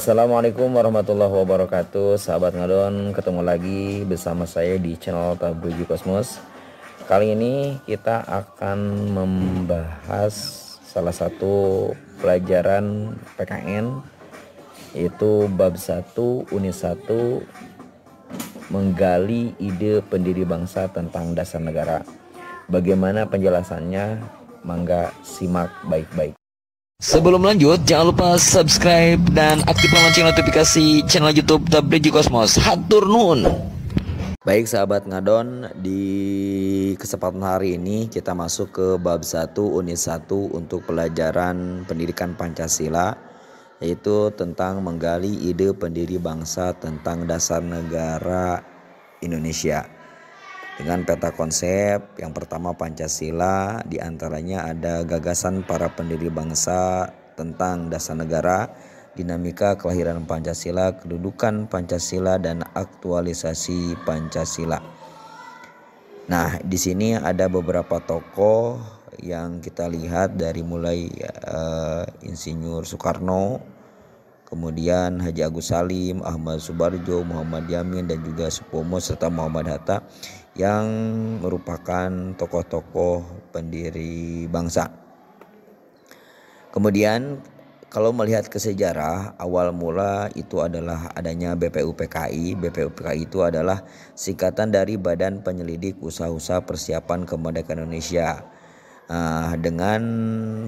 Assalamualaikum warahmatullahi wabarakatuh. Sahabat Ngadon, ketemu lagi bersama saya di channel Tabriji Kosmos. Kali ini kita akan membahas salah satu pelajaran PKN, yaitu bab 1 unit 1, menggali ide pendiri bangsa tentang dasar negara. Bagaimana penjelasannya? Mangga simak baik-baik. Sebelum lanjut, jangan lupa subscribe dan aktifkan lonceng notifikasi channel YouTube Tabriji Kosmos. Hatur nuhun. Baik sahabat Ngadon, di kesempatan hari ini kita masuk ke bab 1 unit 1 untuk pelajaran pendidikan Pancasila, yaitu tentang menggali ide pendiri bangsa tentang dasar negara Indonesia. Dengan peta konsep, yang pertama Pancasila, diantaranya ada gagasan para pendiri bangsa tentang dasar negara, dinamika kelahiran Pancasila, kedudukan Pancasila, dan aktualisasi Pancasila. Nah, di sini ada beberapa tokoh yang kita lihat dari mulai Insinyur Soekarno, kemudian Haji Agus Salim, Ahmad Subarjo, Muhammad Yamin, dan juga Supomo serta Muhammad Hatta yang merupakan tokoh-tokoh pendiri bangsa. Kemudian kalau melihat ke sejarah, awal mula itu adalah adanya BPUPKI. BPUPKI itu adalah singkatan dari Badan Penyelidik Usaha-Usaha Persiapan Kemerdekaan Indonesia. Dengan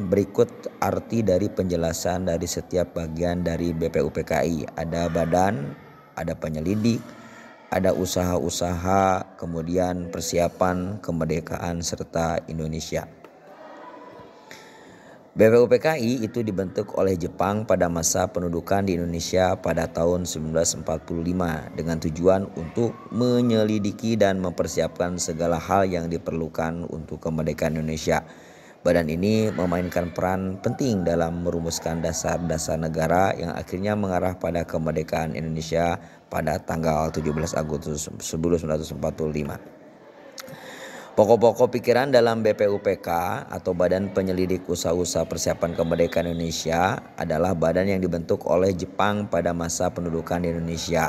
berikut arti dari penjelasan dari setiap bagian dari BPUPKI. Ada badan, ada penyelidik, ada usaha-usaha, kemudian persiapan kemerdekaan serta Indonesia. BPUPKI itu dibentuk oleh Jepang pada masa pendudukan di Indonesia pada tahun 1945 dengan tujuan untuk menyelidiki dan mempersiapkan segala hal yang diperlukan untuk kemerdekaan Indonesia. Badan ini memainkan peran penting dalam merumuskan dasar-dasar negara yang akhirnya mengarah pada kemerdekaan Indonesia pada tanggal 17 Agustus 1945. Pokok-pokok pikiran dalam BPUPK atau Badan Penyelidik Usaha-Usaha Persiapan Kemerdekaan Indonesia adalah badan yang dibentuk oleh Jepang pada masa pendudukan di Indonesia,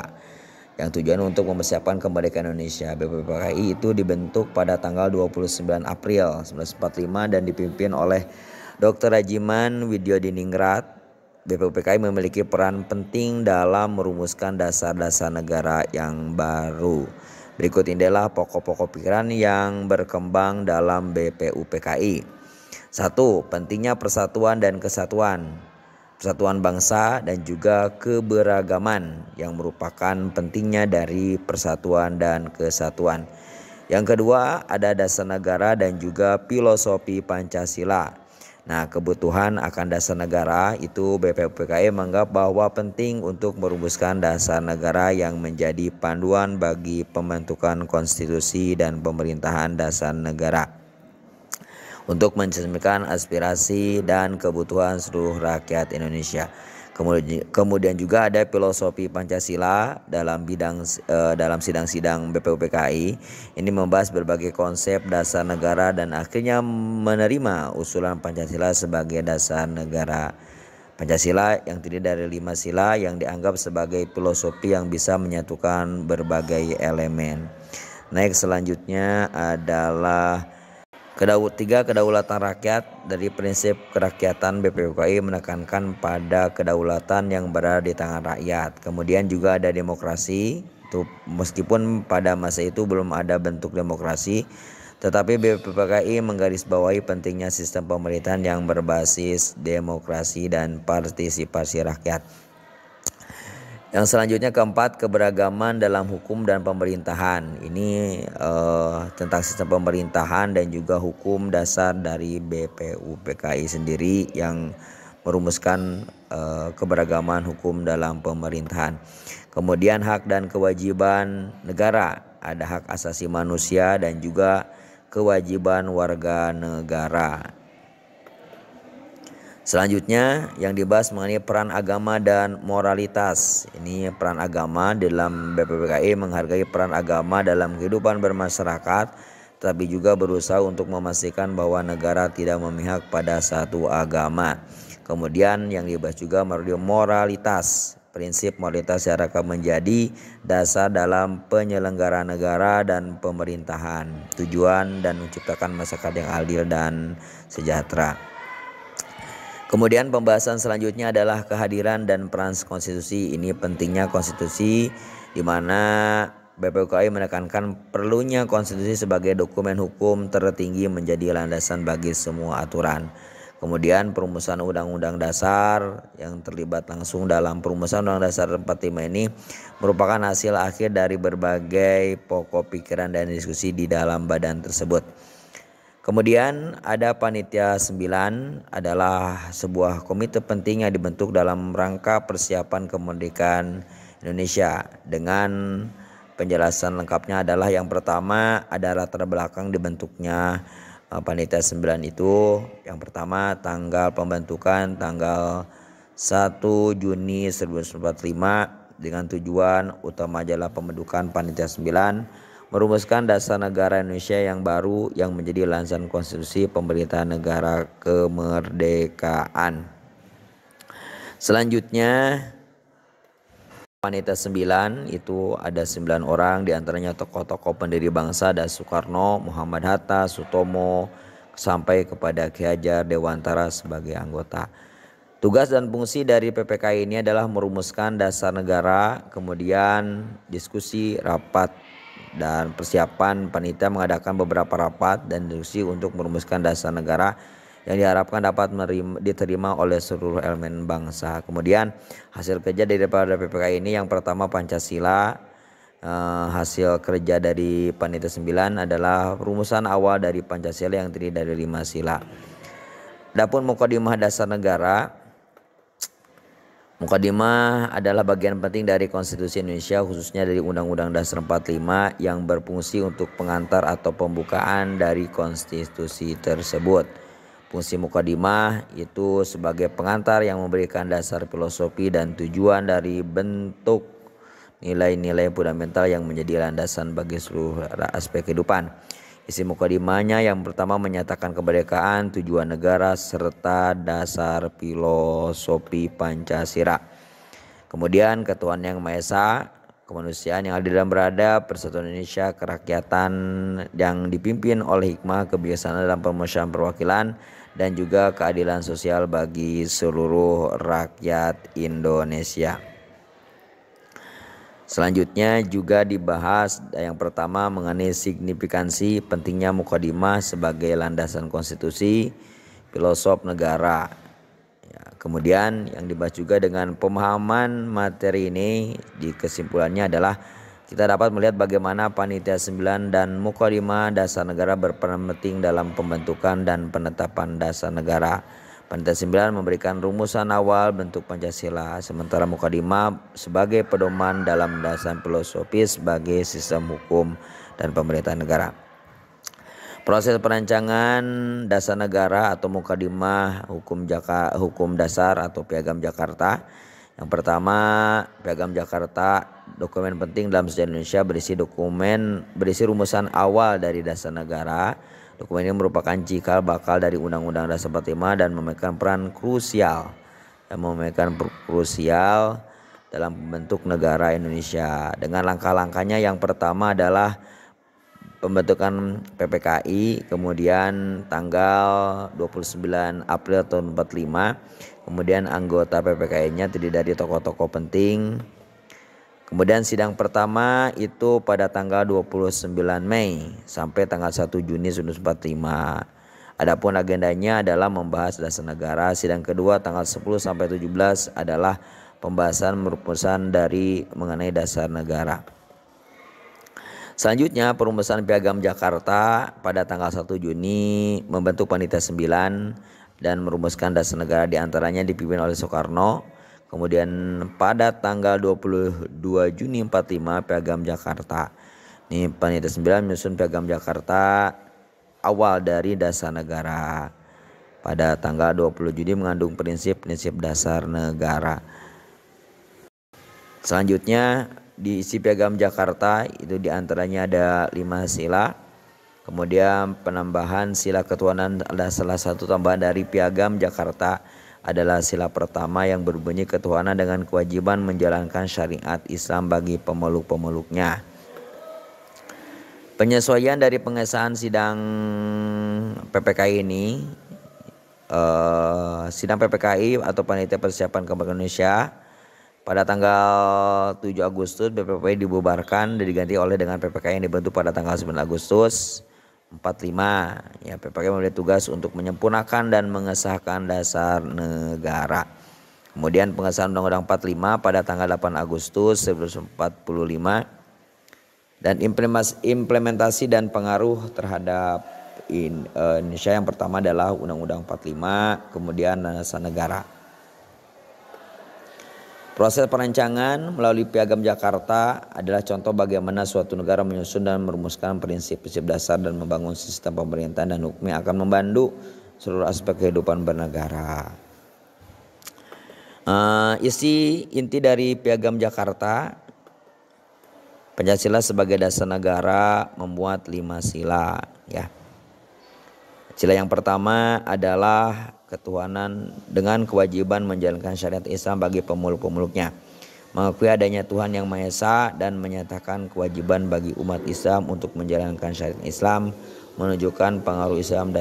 yang tujuan untuk mempersiapkan kemerdekaan Indonesia. BPUPKI itu dibentuk pada tanggal 29 April 1945 dan dipimpin oleh Dr. Rajiman Widyodiningrat. BPUPKI memiliki peran penting dalam merumuskan dasar-dasar negara yang baru. Berikut ini adalah pokok-pokok pikiran yang berkembang dalam BPUPKI. 1. Pentingnya persatuan dan kesatuan. Persatuan bangsa dan juga keberagaman yang merupakan pentingnya dari persatuan dan kesatuan. Yang kedua, ada dasar negara dan juga filosofi Pancasila. Nah, kebutuhan akan dasar negara itu BPUPKI menganggap bahwa penting untuk merumuskan dasar negara yang menjadi panduan bagi pembentukan konstitusi dan pemerintahan dasar negara untuk mencerminkan aspirasi dan kebutuhan seluruh rakyat Indonesia. Kemudian juga ada filosofi Pancasila dalam sidang-sidang BPUPKI. Ini membahas berbagai konsep dasar negara dan akhirnya menerima usulan Pancasila sebagai dasar negara. Pancasila yang terdiri dari 5 sila yang dianggap sebagai filosofi yang bisa menyatukan berbagai elemen. Selanjutnya adalah 3. Kedaulatan rakyat. Dari prinsip kerakyatan, BPUPKI menekankan pada kedaulatan yang berada di tangan rakyat. Kemudian juga ada demokrasi. Itu meskipun pada masa itu belum ada bentuk demokrasi, tetapi BPUPKI menggarisbawahi pentingnya sistem pemerintahan yang berbasis demokrasi dan partisipasi rakyat. Yang selanjutnya 4, keberagaman dalam hukum dan pemerintahan. Ini tentang sistem pemerintahan dan juga hukum dasar dari BPUPKI sendiri yang merumuskan keberagaman hukum dalam pemerintahan. Kemudian hak dan kewajiban negara. Ada hak asasi manusia dan juga kewajiban warga negara. Selanjutnya yang dibahas mengenai peran agama dan moralitas. Ini peran agama dalam BPUPKI menghargai peran agama dalam kehidupan bermasyarakat, tetapi juga berusaha untuk memastikan bahwa negara tidak memihak pada satu agama. Kemudian yang dibahas juga moralitas. prinsip moralitas masyarakat menjadi dasar dalam penyelenggaraan negara dan pemerintahan. Tujuan dan menciptakan masyarakat yang adil dan sejahtera. Kemudian pembahasan selanjutnya adalah kehadiran dan peran konstitusi. Ini pentingnya konstitusi, di mana BPUKI menekankan perlunya konstitusi sebagai dokumen hukum tertinggi menjadi landasan bagi semua aturan. Kemudian perumusan Undang-Undang Dasar yang terlibat langsung dalam perumusan Undang-Undang Dasar 45 ini merupakan hasil akhir dari berbagai pokok pikiran dan diskusi di dalam badan tersebut. Kemudian ada Panitia 9 adalah sebuah komite penting yang dibentuk dalam rangka persiapan kemerdekaan Indonesia. Dengan penjelasan lengkapnya adalah yang pertama ada latar belakang dibentuknya Panitia 9 itu. Yang pertama tanggal pembentukan tanggal 1 Juni 1945 dengan tujuan utama adalah pembentukan Panitia 9 merumuskan dasar negara Indonesia yang baru yang menjadi landasan konstitusi pemerintahan negara kemerdekaan. Selanjutnya Panitia 9 itu ada 9 orang, diantaranya tokoh-tokoh pendiri bangsa ada Soekarno, Muhammad Hatta, Sutomo, sampai kepada Ki Hajar Dewantara sebagai anggota. Tugas dan fungsi dari PPKI ini adalah merumuskan dasar negara, kemudian diskusi, rapat, dan persiapan. Panitia mengadakan beberapa rapat dan diskusi untuk merumuskan dasar negara yang diharapkan dapat diterima oleh seluruh elemen bangsa. Kemudian hasil kerja daripada PPKI ini yang pertama Pancasila. Hasil kerja dari Panitia 9 adalah rumusan awal dari Pancasila yang terdiri dari 5 sila. Adapun Mukadimah Dasar Negara. Mukadimah adalah bagian penting dari Konstitusi Indonesia, khususnya dari Undang-Undang Dasar 45 yang berfungsi untuk pengantar atau pembukaan dari konstitusi tersebut. Fungsi mukadimah itu sebagai pengantar yang memberikan dasar filosofi dan tujuan dari bentuk nilai-nilai fundamental yang menjadi landasan bagi seluruh aspek kehidupan. Isi mukadimahnya yang pertama menyatakan kemerdekaan, tujuan negara, serta dasar filosofi Pancasila. Kemudian ketuhanan yang Maha Esa, kemanusiaan yang adil dan beradab, persatuan Indonesia, kerakyatan yang dipimpin oleh hikmah, kebijaksanaan dalam pemenuhan perwakilan, dan juga keadilan sosial bagi seluruh rakyat Indonesia. Selanjutnya juga dibahas yang pertama mengenai signifikansi pentingnya mukadimah sebagai landasan konstitusi, filosof negara. Kemudian yang dibahas juga dengan pemahaman materi ini di kesimpulannya adalah kita dapat melihat bagaimana Panitia 9 dan Mukadimah Dasar Negara berperan penting dalam pembentukan dan penetapan dasar negara. Panitia 9 memberikan rumusan awal bentuk Pancasila, sementara Mukadimah sebagai pedoman dalam dasar filosofis sebagai sistem hukum dan pemerintahan negara. Proses perancangan dasar negara atau Mukadimah hukum dasar atau Piagam Jakarta. Yang pertama, Piagam Jakarta, dokumen penting dalam sejarah Indonesia, berisi rumusan awal dari dasar negara. Dokumen ini merupakan cikal bakal dari Undang-Undang Dasar 45 dan memegang peran krusial dalam membentuk negara Indonesia. Dengan langkah-langkahnya yang pertama adalah pembentukan PPKI, kemudian tanggal 29 April tahun 45, kemudian anggota PPKI-nya terdiri dari tokoh-tokoh penting. Kemudian sidang pertama itu pada tanggal 29 Mei sampai tanggal 1 Juni 1945. Adapun agendanya adalah membahas dasar negara. Sidang kedua tanggal 10 sampai 17 adalah pembahasan merumusan dari mengenai dasar negara. Selanjutnya perumusan Piagam Jakarta pada tanggal 1 Juni membentuk Panitia 9 dan merumuskan dasar negara, diantaranya dipimpin oleh Soekarno. Kemudian pada tanggal 22 Juni 45 Piagam Jakarta. Ini Panitia 9 menyusun Piagam Jakarta awal dari dasar negara. Pada tanggal 20 Juni mengandung prinsip-prinsip dasar negara. Selanjutnya di isi Piagam Jakarta itu diantaranya ada 5 sila. Kemudian penambahan sila ketuhanan adalah salah satu tambahan dari Piagam Jakarta. adalah sila pertama yang berbunyi ketuhanan dengan kewajiban menjalankan syariat Islam bagi pemeluk-pemeluknya. Penyesuaian dari pengesahan sidang PPKI ini, sidang PPKI atau Panitia Persiapan Kemerdekaan Indonesia pada tanggal 7 Agustus BPPI dibubarkan dan diganti oleh dengan PPKI yang dibentuk pada tanggal 9 Agustus 45. Ya, PPKI memiliki tugas untuk menyempurnakan dan mengesahkan dasar negara. Kemudian pengesahan Undang-Undang 45 pada tanggal 8 Agustus 1945 dan implementasi dan pengaruh terhadap Indonesia yang pertama adalah Undang-Undang 45, kemudian dasar negara. Proses perancangan melalui Piagam Jakarta adalah contoh bagaimana suatu negara menyusun dan merumuskan prinsip-prinsip dasar dan membangun sistem pemerintahan dan hukum yang akan membantu seluruh aspek kehidupan bernegara. Inti dari Piagam Jakarta, Pancasila sebagai dasar negara membuat 5 sila. Ya. Sila yang pertama adalah ketuhanan dengan kewajiban menjalankan syariat Islam bagi pemeluk-pemeluknya. Mengakui adanya Tuhan yang Maha Esa dan menyatakan kewajiban bagi umat Islam untuk menjalankan syariat Islam, menunjukkan pengaruh Islam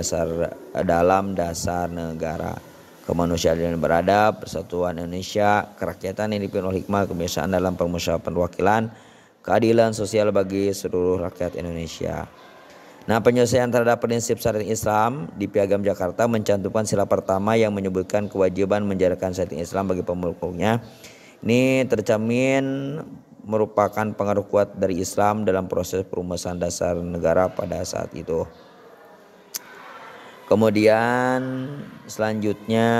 dalam dasar negara, kemanusiaan yang beradab, persatuan Indonesia, kerakyatan yang dipimpin oleh hikmah, kebiasaan dalam permusyawaratan perwakilan, keadilan sosial bagi seluruh rakyat Indonesia. Nah, penyelesaian terhadap prinsip syariat Islam di Piagam Jakarta mencantumkan sila pertama yang menyebutkan kewajiban menjalankan syariat Islam bagi pemeluknya. Ini tercermin merupakan pengaruh kuat dari Islam dalam proses perumusan dasar negara pada saat itu. Kemudian selanjutnya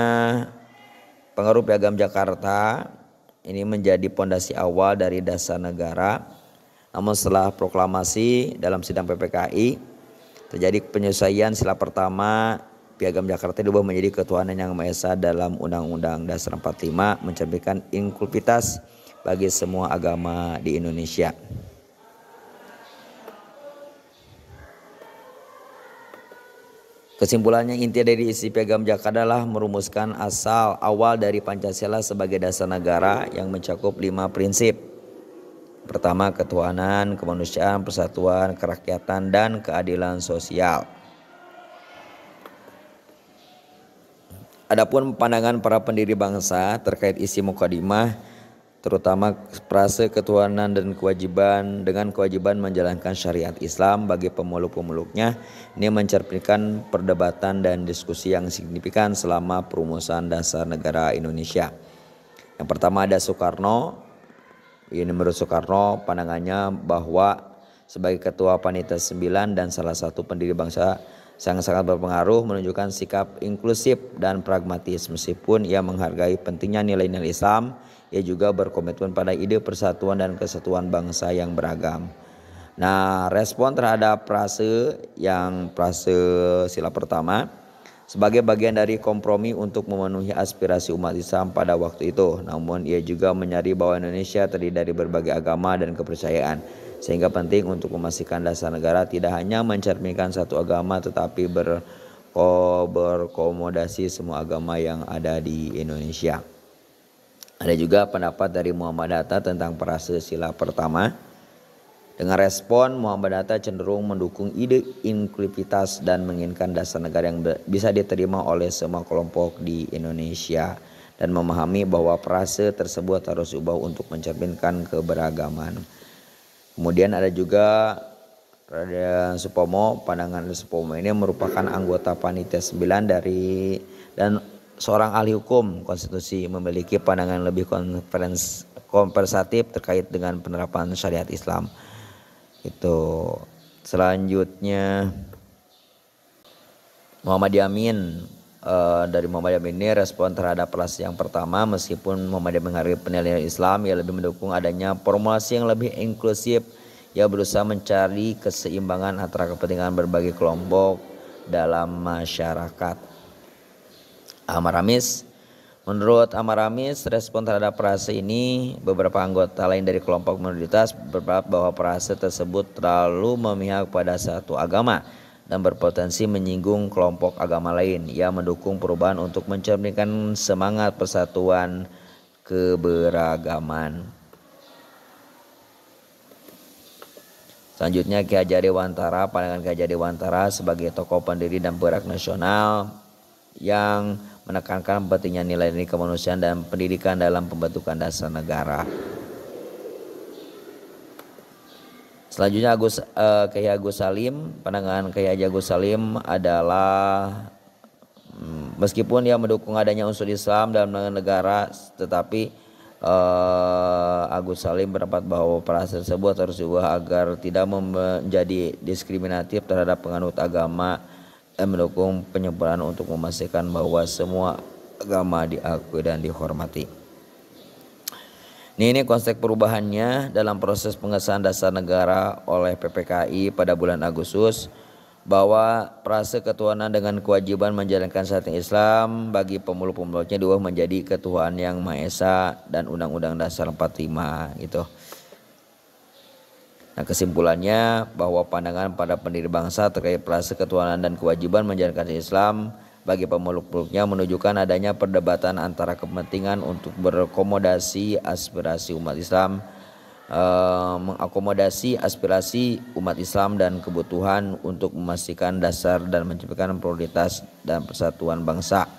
pengaruh Piagam Jakarta ini menjadi pondasi awal dari dasar negara. Namun setelah proklamasi dalam sidang PPKI terjadi penyesuaian sila pertama Piagam Jakarta diubah menjadi ketuhanan yang Maha Esa dalam Undang-Undang Dasar 45, mencerminkan inklusivitas bagi semua agama di Indonesia. Kesimpulannya, inti dari isi Piagam Jakarta adalah merumuskan asal awal dari Pancasila sebagai dasar negara yang mencakup 5 prinsip. Pertama, ketuhanan, kemanusiaan, persatuan, kerakyatan, dan keadilan sosial. Adapun pandangan para pendiri bangsa terkait isi mukadimah, terutama frase ketuhanan dan dengan kewajiban menjalankan syariat Islam bagi pemeluk-pemeluknya, ini mencerminkan perdebatan dan diskusi yang signifikan selama perumusan dasar negara Indonesia. Yang pertama ada Soekarno. Ini menurut Soekarno, pandangannya bahwa sebagai ketua Panitia 9 dan salah satu pendiri bangsa sangat berpengaruh menunjukkan sikap inklusif dan pragmatis. Meskipun ia menghargai pentingnya nilai-nilai Islam, ia juga berkomitmen pada ide persatuan dan kesatuan bangsa yang beragam. Nah, respon terhadap frase sila pertama sebagai bagian dari kompromi untuk memenuhi aspirasi umat Islam pada waktu itu. Namun ia juga menyadari bahwa Indonesia terdiri dari berbagai agama dan kepercayaan, sehingga penting untuk memastikan dasar negara tidak hanya mencerminkan satu agama tetapi berkomodasi semua agama yang ada di Indonesia. Ada juga pendapat dari Muhammad Hatta tentang frase sila pertama. Dengan respon, Muhammad Hatta cenderung mendukung ide inklusivitas dan menginginkan dasar negara yang bisa diterima oleh semua kelompok di Indonesia dan memahami bahwa frase tersebut harus diubah untuk mencerminkan keberagaman. Kemudian ada juga Raden Supomo. Pandangan Supomo ini merupakan anggota Panitia 9 dan seorang ahli hukum konstitusi, memiliki pandangan lebih komprehensiv terkait dengan penerapan syariat Islam. Itu selanjutnya Muhammad Yamin. Dari Muhammad Yamin ini respon terhadap frase yang pertama, meskipun Muhammad Yamin menghargai penilaian Islam, ia lebih mendukung adanya formulasi yang lebih inklusif. Ia berusaha mencari keseimbangan antara kepentingan berbagai kelompok dalam masyarakat. Ahmad Ramis. Menurut Ahmad Ramis, respon terhadap frase ini, beberapa anggota lain dari kelompok minoritas berpendapat bahwa frase tersebut terlalu memihak pada satu agama dan berpotensi menyinggung kelompok agama lain. Ia mendukung perubahan untuk mencerminkan semangat persatuan keberagaman. Selanjutnya Ki Hajar Dewantara. Pandangan Ki Hajar Dewantara sebagai tokoh pendiri dan penggerak nasional yang menekankan pentingnya nilai-nilai kemanusiaan dan pendidikan dalam pembentukan dasar negara. Selanjutnya Kiai Agus Salim. Pandangan Kiai Agus Salim adalah meskipun ia mendukung adanya unsur Islam dalam negara, tetapi Agus Salim berpendapat bahwa perasa tersebut harus diubah agar tidak menjadi diskriminatif terhadap penganut agama dan mendukung penyebaran untuk memastikan bahwa semua agama diakui dan dihormati. Ini konsep perubahannya dalam proses pengesahan dasar negara oleh PPKI pada bulan Agustus, bahwa frase ketuhanan dengan kewajiban menjalankan syariat Islam bagi pemeluk-pemeluknya diubah menjadi ketuhanan yang Maha Esa dan Undang-Undang Dasar 45 gitu. Nah, kesimpulannya bahwa pandangan pada pendiri bangsa terkait frase ketuhanan dan kewajiban menjalankan Islam bagi pemeluk-pemeluknya menunjukkan adanya perdebatan antara kepentingan untuk berakomodasi aspirasi umat Islam, mengakomodasi aspirasi umat Islam dan kebutuhan untuk memastikan dasar dan menciptakan prioritas dan persatuan bangsa.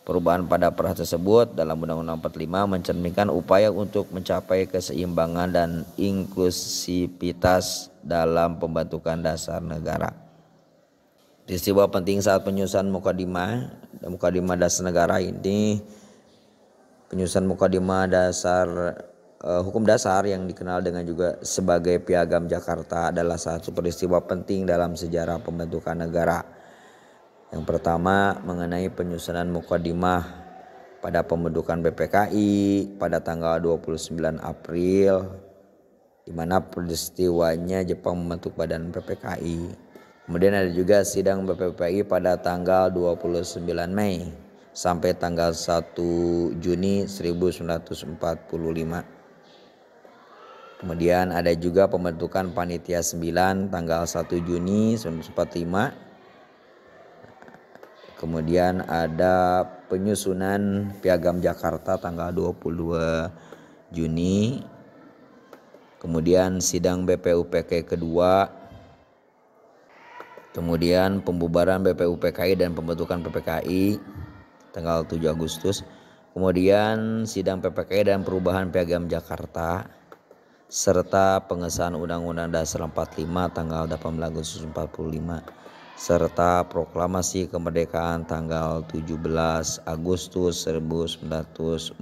Perubahan pada peraturan tersebut dalam Undang-Undang 45 mencerminkan upaya untuk mencapai keseimbangan dan inklusivitas dalam pembentukan dasar negara. Peristiwa penting saat penyusunan mukadimah dasar negara ini, penyusunan mukadimah dasar hukum dasar yang dikenal dengan juga sebagai Piagam Jakarta adalah satu peristiwa penting dalam sejarah pembentukan negara. Yang pertama mengenai penyusunan mukadimah pada pembentukan BPKI pada tanggal 29 April, di mana peristiwanya Jepang membentuk badan PPKI. Kemudian ada juga sidang BPPI pada tanggal 29 Mei sampai tanggal 1 Juni 1945. Kemudian ada juga pembentukan Panitia 9 tanggal 1 Juni 1945. Kemudian ada penyusunan Piagam Jakarta tanggal 22 Juni. Kemudian sidang BPUPK kedua. Kemudian pembubaran BPUPKI dan pembentukan PPKI tanggal 7 Agustus. Kemudian sidang PPKI dan perubahan Piagam Jakarta serta pengesahan Undang-Undang Dasar 45 tanggal 18 Agustus 45 serta proklamasi kemerdekaan tanggal 17 Agustus 1945.